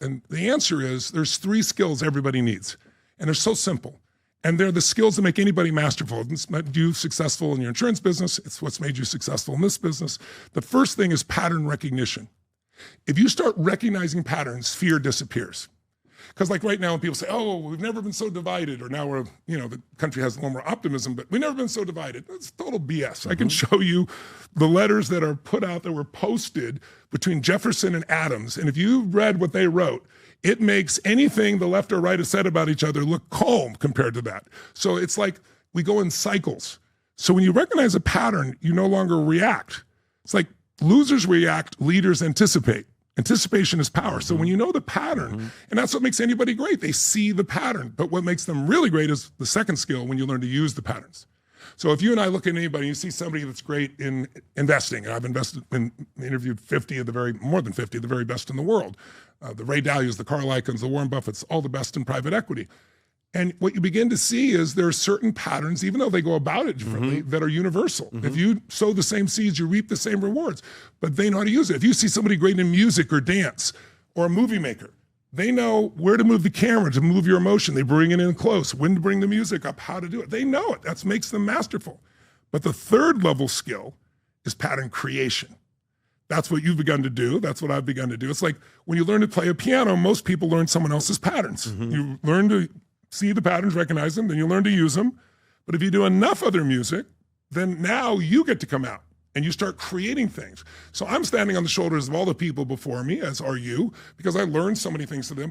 And the answer is there's 3 skills everybody needs, and they're so simple. And they're the skills that make anybody masterful. It's made you successful in your insurance business. It's what's made you successful in this business. The first thing is pattern recognition. If you start recognizing patterns, fear disappears. Because like right now when people say, oh, we've never been so divided, or now we're, the country has a little more optimism, but we've never been so divided. That's total BS. I can show you the letters that are put out that were posted between Jefferson and Adams. And if you read what they wrote, it makes anything the left or right has said about each other look calm compared to that. So it's like we go in cycles. So when you recognize a pattern, you no longer react. It's like losers react, leaders anticipate. Anticipation is power. So when you know the pattern, and that's what makes anybody great, they see the pattern. But what makes them really great is the second skill, when you learn to use the patterns. So if you and I look at anybody, you see somebody that's great in investing, and I've interviewed more than 50 of the very best in the world. The Ray Dalias, the Carl Icahns, the Warren Buffetts, all the best in private equity. And what you begin to see is there are certain patterns, even though they go about it differently, that are universal. If you sow the same seeds, you reap the same rewards. But they know how to use it. If you see somebody great in music or dance or a movie maker, they know where to move the camera, to move your emotion. They bring it in close, when to bring the music up, how to do it. They know it. That makes them masterful. But the third level skill is pattern creation. That's what you've begun to do. That's what I've begun to do. It's like when you learn to play a piano, most people learn someone else's patterns. You learn to see the patterns, recognize them, then you learn to use them. But if you do enough other music, then now you get to come out and you start creating things. So I'm standing on the shoulders of all the people before me, as are you, because I learned so many things from them.